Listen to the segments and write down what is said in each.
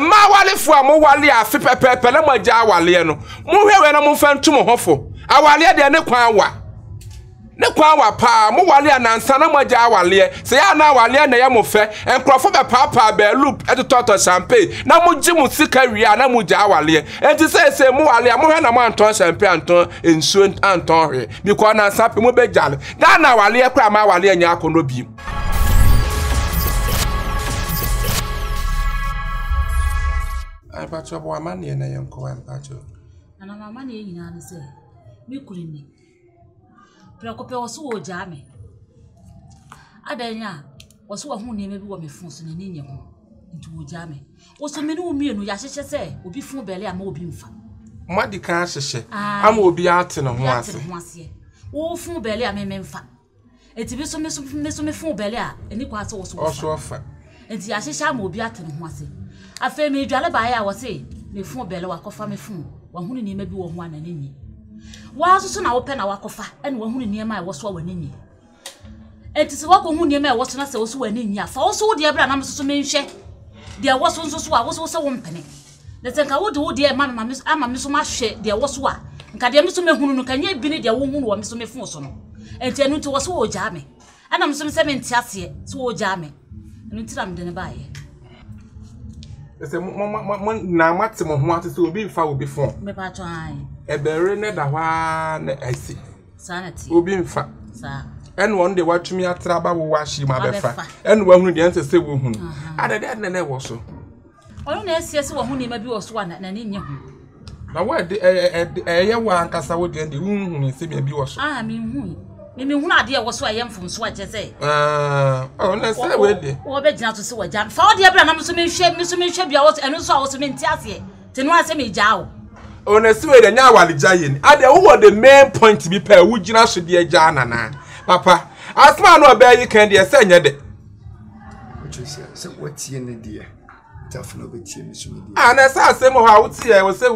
ma wale fo a mo wale afi pepepe na mo ja wale no mo hwewe na mo fa ntum hofo awale de ne kwan wa pa mo wale anansa na mo ja wale se ya na wale na ya mo fe enkrofo be papa be loop e toto champagne na mo ji mo sika wi na mo ja wale enti se mo wale mo hwe na mo anton champagne anton ensuo anton hwe bi ko na sape mo be jale da na wale kwa ma wale nya akono bi I patch up one money and I am going patch up. And I'm a money in answer. Me couldn't. Preoccupy was so jammy. Adena was what who name everyone me phones in an Indian into jammy. Was a menu me no Yasha say, will be full belly and more beam fun. What the cash say? I will be out in a once. Oh, full belly, I may mean fun. It's a miss me full belly, and it was also offer. And the Yasha will be out in once. I feel me Jalabaya was say, me phone belly walk off my phone, one who may be one and any. While soon I open our coffer, and one who near my was swallowing in ye. It is a walk who near my was not also an in ya, for also dear Branham so mean share. There was also I was also one penny. The thing I would do, dear mamma, Miss Amma, Miss Mash, there was one. And can you miss me who can yet be their woman or Miss Mefonson? And tell you to was so jammy. And I'm some 7 chassis, so jammy. And until I'm done by. Na maximum what is will be foul before. Me patron. A berry da one I see. Sanity. Will be in fact. Sir. And one day watch me at Traba will wash him my befa. And one with the answer say woman. I did never was so. Only yes, one who maybe was one and in you. Now what a one cassa would end the woman and say maybe was. I mean, who idea was why I am from Swatch, say. Oh, let's say with you. Or bet not to see what Jan. For the Abraham, so many shape, Miss Shabios, and also also mean Tassie. Then once I made Jow. On a sway, the now giant. I know the main point to be paid, would you not should be a Jana? Papa, as man or bear you can dear send your day. Which is what's in the dear. Definitely, Miss Media. And as I say, I would see, I will say,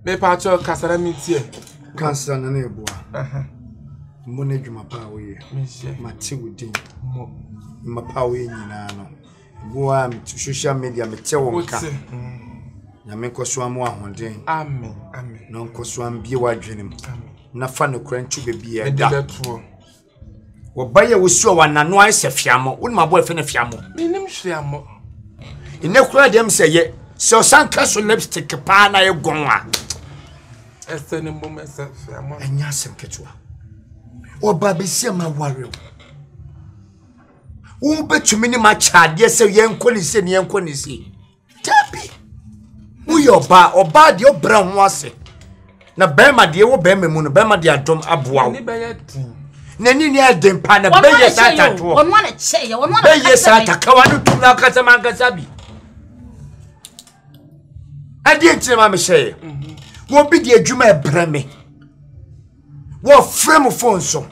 me patcho Casaramiti. Councillor Yeboah. Money my power, my tea with din. My power in Nano. Go on to social media, me tell you. Yameko Swamo one day. Amen. Amen. Non Coswam be what dream. Na fan of crank to be a doctor. Well, buyer was so one and noise a fiamo, with my boyfriend a fiamo. Minim fiamo. In no crowd them say ye, so some castle lipstick a pan I go on. Any moment, and Yassam Ketua. Or Baby Sima warrior. Who bet to mini my child, yes, a young quality, young quality. Tappy. Who your bar or bad your brown was it? Na Bema dear, or Bema Moon, Bema dear drum abwa. Nani near them pan a bay sat one one at say, one bay sat a Kawanu to Nakasamagasabi. I did say, Mamma say. Won't be the Juma Breme. What frame of phone so?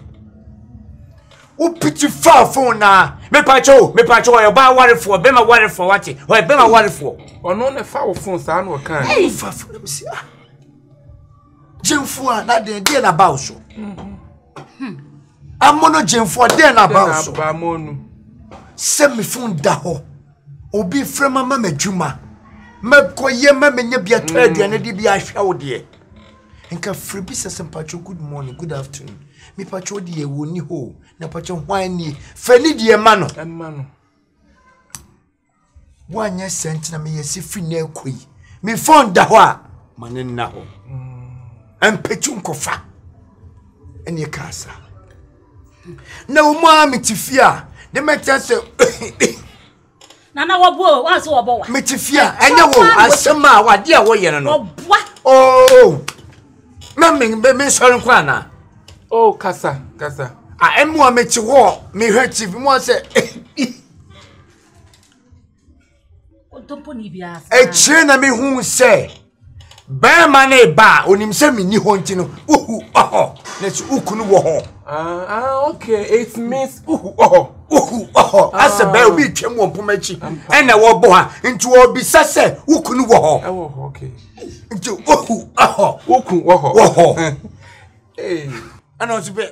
Oh, pretty far phone now. Me pacho, I buy water for, Bema water for what? Or Bema water for? Or no, a foul phone, son, or kind. Hey, Jim for not the dear about so. I'm mono Jim for den about so. Send me phone daho. Or be from a mamma Juma. Mabko ye mamma be a trade and a be I show dear. And can free business and patcho good morning, good afternoon. Me patcho dear woni ho, na patcho whiny, fairly dear mano and mano. 1 year sent na me a si near quay. Me phone dawa, manin now. And petchunko fa. And your casa. No mammy to fear. The matter say. Nana wabo was wabo. Metifia, I know as some what dear way and no. Oh, Mammy, be sorry, Quana. Oh, Casa. I am one met to walk, me hurt if you want to say. Don't put me beer. A chain me who say. Bear money bar on him send me new hunting. Let's ukunu. Okay, it means as a bell be came one pumechi, and I will boa into all be sasse, ukunu. Oh, okay. Into hey, I know to be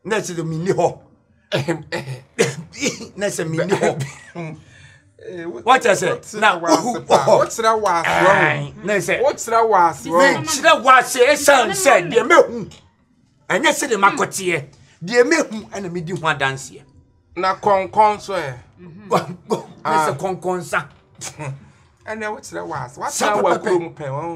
next to the mini ho. Next a mini ho. What I say? Now, what's that was wrong? What's that was wrong? That was a son said, dear me. And yes, the Macotier, dear me, and me do one dance here. Na con swear. Mr. Conconsa. And now what's that was? What's that was?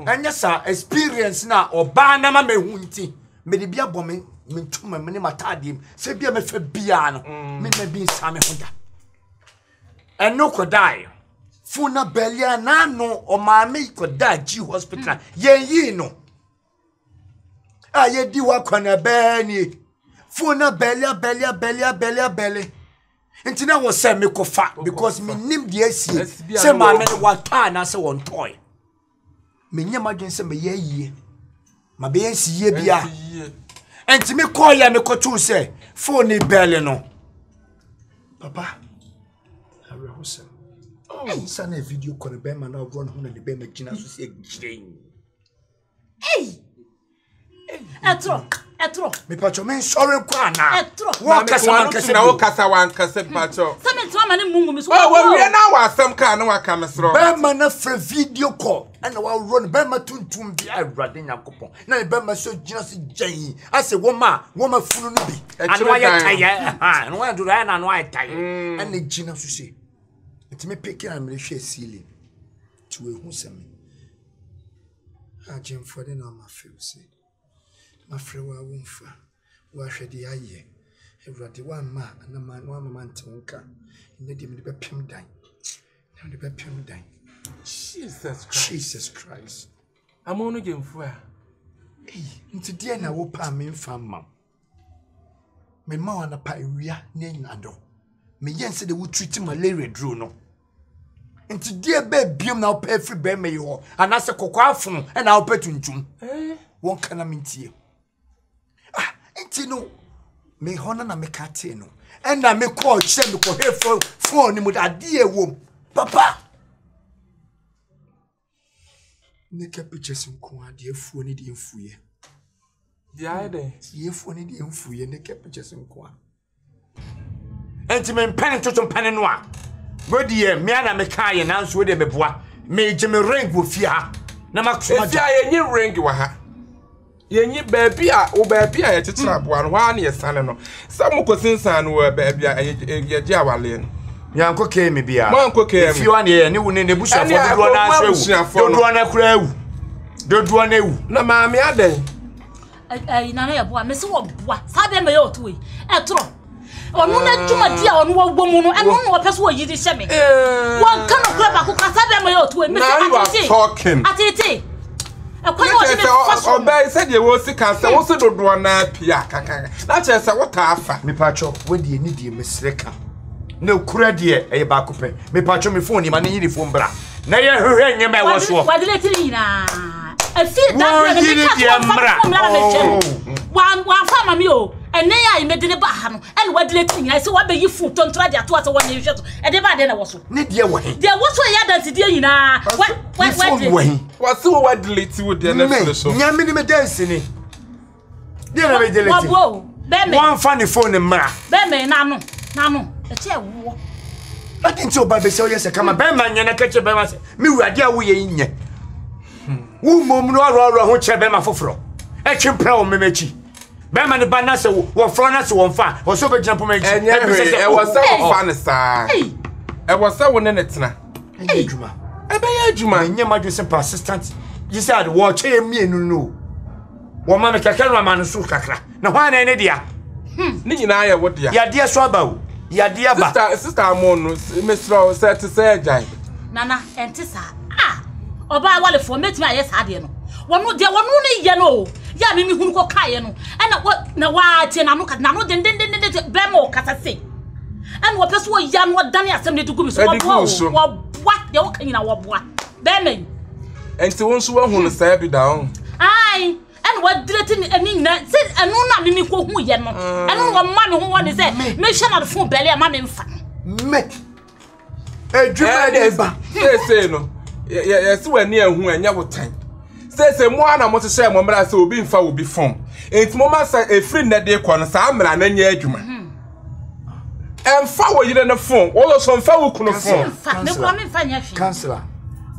And yes, sir, experience now or banama me wunty. Me the beer bombing, me to my money, my tadim, say be a me for piano, me may be Sammy Honda. And no could die. Funa Belia Nano or mammy could die, G hospital. Ye no. Ah, ye do work on a benny. Funa Belia. And now was say me ko fat because me nim the AC. Say my men what pan as one toy. Me nyama gen say me ye. My be see ye bia. And to me call ya me ko tu say phone belly no. Papa. I rehearse. Oh, son a video call be man now run home and the be me gina so say jing. Hey. Etro. Me pacho men sorry kwa na. Etro. Wa kasa na wo kasa wan kasa pacho. Say me to mane mungu me so. Oh, we na wa asem ka na wa ka me sro. Be man na free video call. And wa run be ma tuntum bi awrade nyakopon. Na be ma so gina so jan. I say woma funu no bi. Anu ya taya. Ah, no wa do na anu ya taya. And the gina so say. It me pick and me hwe ceiling. To e hu sem. Ah, Jim for the no ma feel say. My friend wa wonfa wa hwede aye ewrade wa ma na man wa mama ntonka inde de me be pem dan na de be pem dan Jesus Christ amonu gemfu a nti de na wo pa me mfa ma me ma wa na pa ewia na nyado me yense de wo treat malaria dro no nti de be biem na wo pa free be me yo anase kokwa afun e na wo pa tuntum won kana mintie Tino me hona na me kate no and na me call che me ko he phone ni mu da de wom papa ne ka pictures nko ade afuo ni de mfuye di ade ye afuo ni de mfuye ne ka pictures nko enti me pen toto pen no a body ye me na me ka ye na so de me boa me je me ring wo fia na makso fia ye nyi ring wa ha yenyi baby a wo baby a ye tetera boa no wa na ye sane no sam ko sinsan wo baby a ye je awale no yanko ke me bia manko ke fi wa ne wo ne bushafo dodo na asewu dodo na kura ewu dodo na ewu na maami aden nana Yeboah me se wo boa sabe me yo to yi etro onu na dwuma dia onu wo gbomu no enu no wo pese wo yidi hye me won kan kura ba ko sabe me yo to yi me se atiti Obey said you will see cancer, also do na pia kaka. Na chese what afa. Me pacho, when the need me sreka. No kura die e ba ko pe. Me pacho me phone ma na yiri phone bra. Na ye hwehwe nye me wo so. Wa dile tiri na. I feel that me one farmer me o. And I made the bahano and what letting I say what be you food don't try to what one you shot and the bad then I was so. Need your way. There was why that today na. What so what delete with the next show. Nyame me dancing. Dey na me delete. One funny phone in mara. Be me na no. E che wo. I think so baby say yes come be man nya na kache be ma say. Me wurade a wo ye nye. Wo mom no ro ho che be ma foforo. E twempra o memechi. Bema ne bana se wo fro na se wo mfa wo so be gina poma echi e was say wo fa ne sa e was say wo ne netena e adwuma e be ya adwuma nya ma dwese persistent you said wo che mienu no wo ma me kaka no ma no so kakra na hwa na ne dia ni nyina ya wo dia ya dia so aba wo ya dia ba sister amon no mesro say to say jai nana enti sa oba wale fo metimi aye sa de no wonu de wonu ne ye no ya me hunu ko kae no na wa tie na no ka na no den be mo kasa se an wo peso ya no dan asem ne dugu mi so wo bwa de wo kan nyina wo bwa be men enti won so hu no sa bi da on ai an wo direti ni na se anu na me ko hu ye no anu wo ma me hu wo ne se me hwe na fo bele ma me mfa me edwuma de ba se no ye se wani ahu anya wotan se mo ana mo se mo mra se obi mfa obi fom enti mo ma sa efri na de ko no sa amra na nya adwuma Emfa wo yire ne phone. Wo so mfa wo kunu phone. Councillor.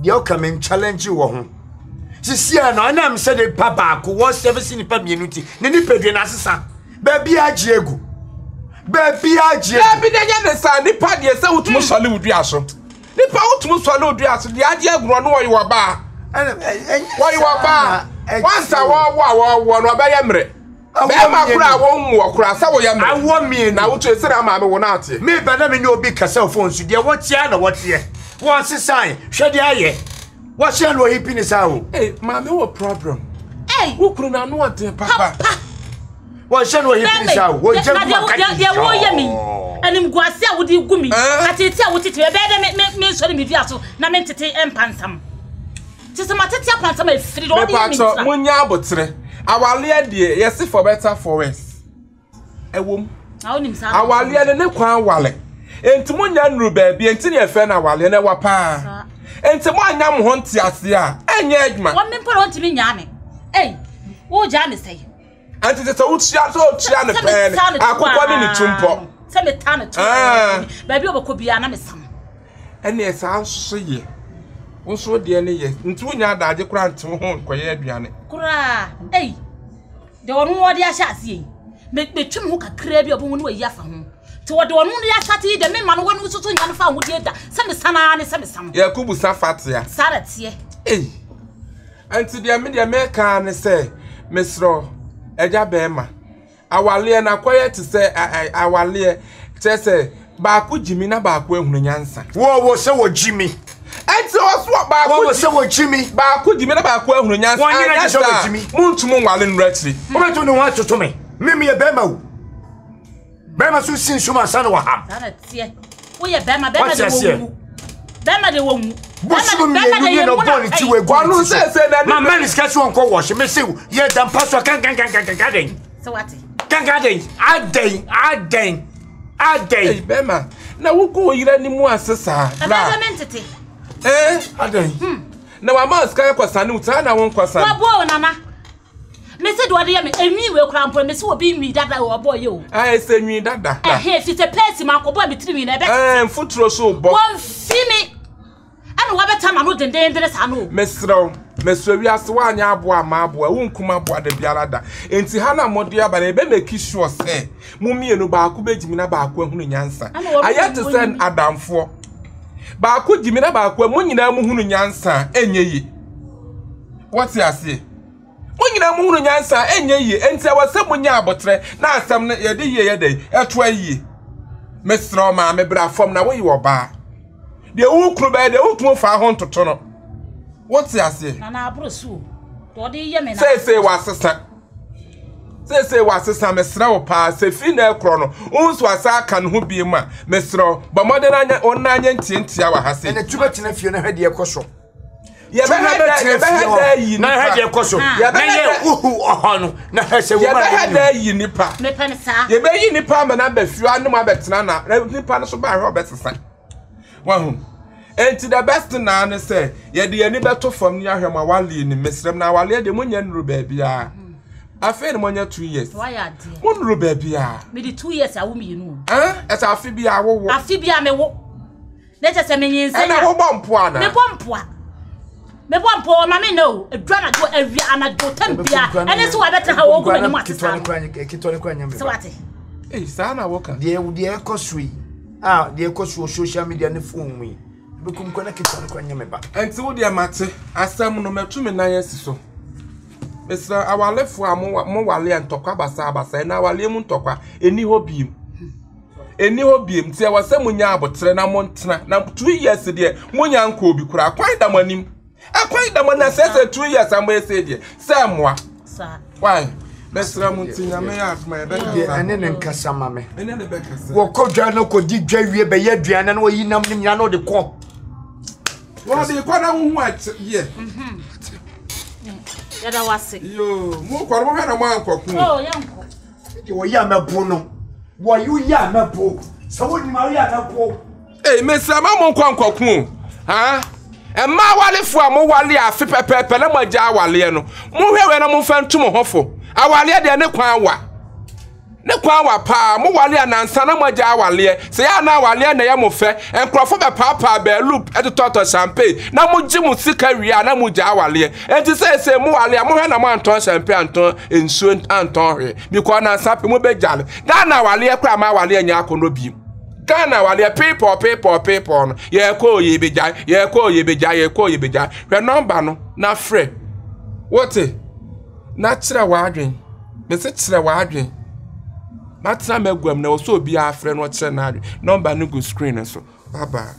The coming challenge you ho. Sisi na anam se de papa ko wo service ni pa mienu ne ni pedwe na sesa. Ba bia agi egu. Ba bia agi. Ya bi de ne sa ni pa de se wotumo sole wodua so. Ni pa wotumo sole wodua so de agi egro no wo yiwa ba. Wo yiwa ba. Wansa wo no ba yemre. Be ma kura wo nwo kura sa wo yemre. Awo mi na wotu esira ma me wo na ate. Me ba na me ni obi kasa phone so de wo tia na wo tie. Wo sesan hwe de aye. Wo tia no hipi ni sa wo. Ma me wo problem. Wo kuru na no ate papa. Wo tia no hipi ni sa wo. Wo je ya wo ye mi. Anim guase a wo di gumi. Atete a wo tete be de me so me dua so na me tete empansam. Tese matete apansam e firi do di mi. So munya abotre. Awale de yes for better for worse. Ewom. Awale ne kwan wale. Enti munya nru ba bi enti ne efe na awale ne wa pa. Enti mo anya mo ho nti ase a enye adwuma. Wo me mporo ntimi nya me. Wo ja me sei. Enti te so tia ne pen. Akokọ ni tumpo. Se me ta ne tumpo. Ba bi obekọ bia na me sam. Ene esa nso ye. Wonso de ne ye. Nti wonya adaje kura ntem ho koye aduane. Kura. De wonu wo de ahya ase yi. Me twem ho kakra bi obon no ayi afa ho. Ti wo de wonu de ahate de me ma no wonu soso nya no fa ho de da. Se me sana ne se me sam. Yakubu safatia. Saratie. Anti de me ka ne se mesro eja bema. Awale na koye ti se awale te se ba ku jimi na ba ku ehunu nyansa. Wo se wo jimi. Enti oso ba ku wo se wo jimi. Ba ku jimi na ba ku ehunu nyansa. Won nyina je wo jimi. Muntumu nwale nrachiri. O beto ne ho atoto me. Mimi ye bema wo. Bema su sin suma sana wa ha. Saratie. Wo ye bema de wo. Bema de wo mu. Bema de no boni ti we go. Wonu se na ma man is catch one ko wash me say ye dan pass kan den. So what? Kan den. Adey. Bema. Na wo ko yira ni mu asesa. Abazamentete. Adey. Na wa ma ska kwasa ni uta na won kwasa. Wa bo nana. Me se do de me enwi we kura mpo me se obi nwi dada wo bo ye o. Se nwi dada. Fi te pesi ma ko bo me tiri na be. Mfutro so bo. Won fi mi. Ana wa beta ma no dendendere sa no. Mesro wi ase wa anya abo ama abo wo nkuma abo da biara da. Enti ha na mode aba na ebe make sure say mumienu ba ku bejimi na ba ku ehunu nyansa. Ayate sen adamfo. Ba ku jimi na ba ku mu nyina mu hunu nyansa enyeyi. What you say? Munyina mu hunu nyansa enyeyi. Enti awase munya abotre na asem na ye de ye de eto ayi. Mesro ma me bra fom na wo yi wo ba. De wo kru ba de wo tumo fa ho ntoto no. What you say? Na abrosu. Do de ye me na. Say wa sister. Say wa sister mesra wo pa se fi na ekro no. Unso asa aka no ho bi mu a mesra ba modern anya onanya ntientia wa ha se. Ene tubeti na fie na hwede ekoso. Ye be ha yi na hwede ekoso. Ye be ye uhu ohonu na hwese wo ma. Ye be ha da yi nipa. Me pe sa. Ye be yi nipa ma na ba fiu anum abetena na nipa no so ba hwe obetesa. Wa hu. Enti the best na ne say ye de ani beto fam ni ahwem awale ni mesrem na awale de munya nuru ba bia. Afi ni munya 2 years. Why are they? Munuru ba bia. Me di 2 years awu mi nu. Eta afi bia wo. Afi bia me wo. Na che se me nyinse. Na wo bompo ana. Me bompo ma me no. Edwa na go awia anago tambia. Ene so wa beta ha wo go ni mu atesa. Kitone kwa nyambe. So what? Sa na wo kan. De ekosui. De ekosu social media ne phone wi. Bekum kwa na kitone kwa nyambe ba. Enti wo de mate asam no metumi na yesiso. Mesra awalefo a mo wale ntokwa basa na awale mu ntokwa eni ho biem tie wase munya abotre na montena na 2 years de munya nko obi kura kwan da manim akwan da na se 2 years am ese de se moa sa why mesra muntinya me atma e be ka ene ne nkasa mame ene ne be ka se wo kodwa no kodi dwa wie be ye duane na wo yi nam nim nya no de ko wo de ko na hu ye Yada wase. Yo, mo kwaro mo hana mo ankoku. Oh, yanko. Wo ya mepo no. Wo yu ya mepo. So wo ni ma ya mepo. Mesra ma mo ankoku. Ha? Emma walefo a mo wale afi pepepe na mo ja wale no. Mo hwewe na mo fa ntum hofo. Awale de ne kwan wa. ne kwa wa pa mo wale anansa na mo ja wale se ya na wale na ye mo fe enkrofo be papa be loop etoto champagne na mo ji mo sika wi na mo ja wale enti se mo wale mo hwe na mo anton champagne anton ensuo anton hwe because na sape mo be jale da na wale kwa ma wale nya akono bi Ghana wale people no ye ko ye beja hwe number no na frɛ what na kire wa adwen me se kire wa adwen na tena megwam na wo so bi afrɛ no kire na adwen number no go screen so baba